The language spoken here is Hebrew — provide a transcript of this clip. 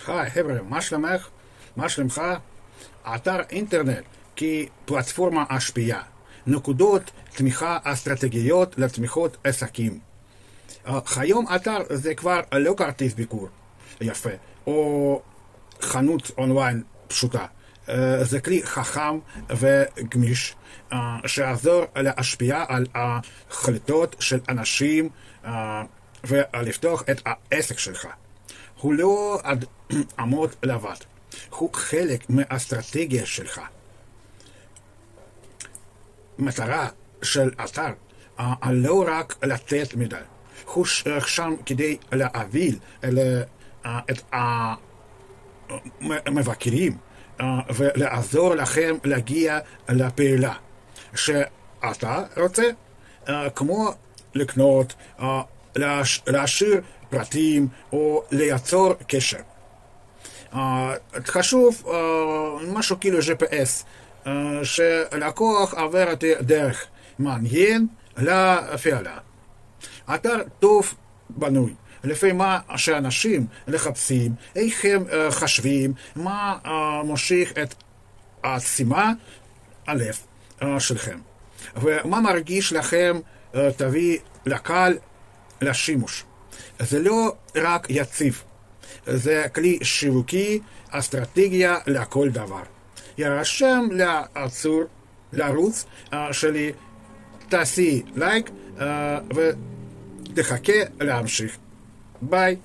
היי חבר'ה, מה שלומך? מה שלומך? אתר אינטרנט כפלטפורמה השפיעה. נקודות תמיכה אסטרטגיות לתמיכות עסקים. היום אתר זה כבר לא כרטיס ביקור יפה, או חנות אונליין פשוטה. זה כלי חכם וגמיש שעזור להשפיע על החלטות של אנשים ולפתוח את העסק שלך. הוא לא עמוד לבד, הוא חלק מהאסטרטגיה שלך. מטרה של אתר לא רק לתת מידע, הוא שם כדי להוביל את המבקרים ולעזור לכם להגיע לפעולה שאתה רוצה, כמו לקנות, להשאיר פרטים או לייצור קשר. חשוב משהו כאילו GPS, שלקוח עובר את דרך מעניין לפעולה. אתר טוב בנוי לפי מה שאנשים לחפשים, איך הם חשבים, מה מושך את העצימה הלב שלכם, ומה מרגיש לכם תביא לקהל לשימוש. זה לא רק יציב, זה כלי שיווקי, אסטרטגיה לכל דבר. ירשם לערוץ שלי, תעשי לייק ותחכה להמשיך. ביי.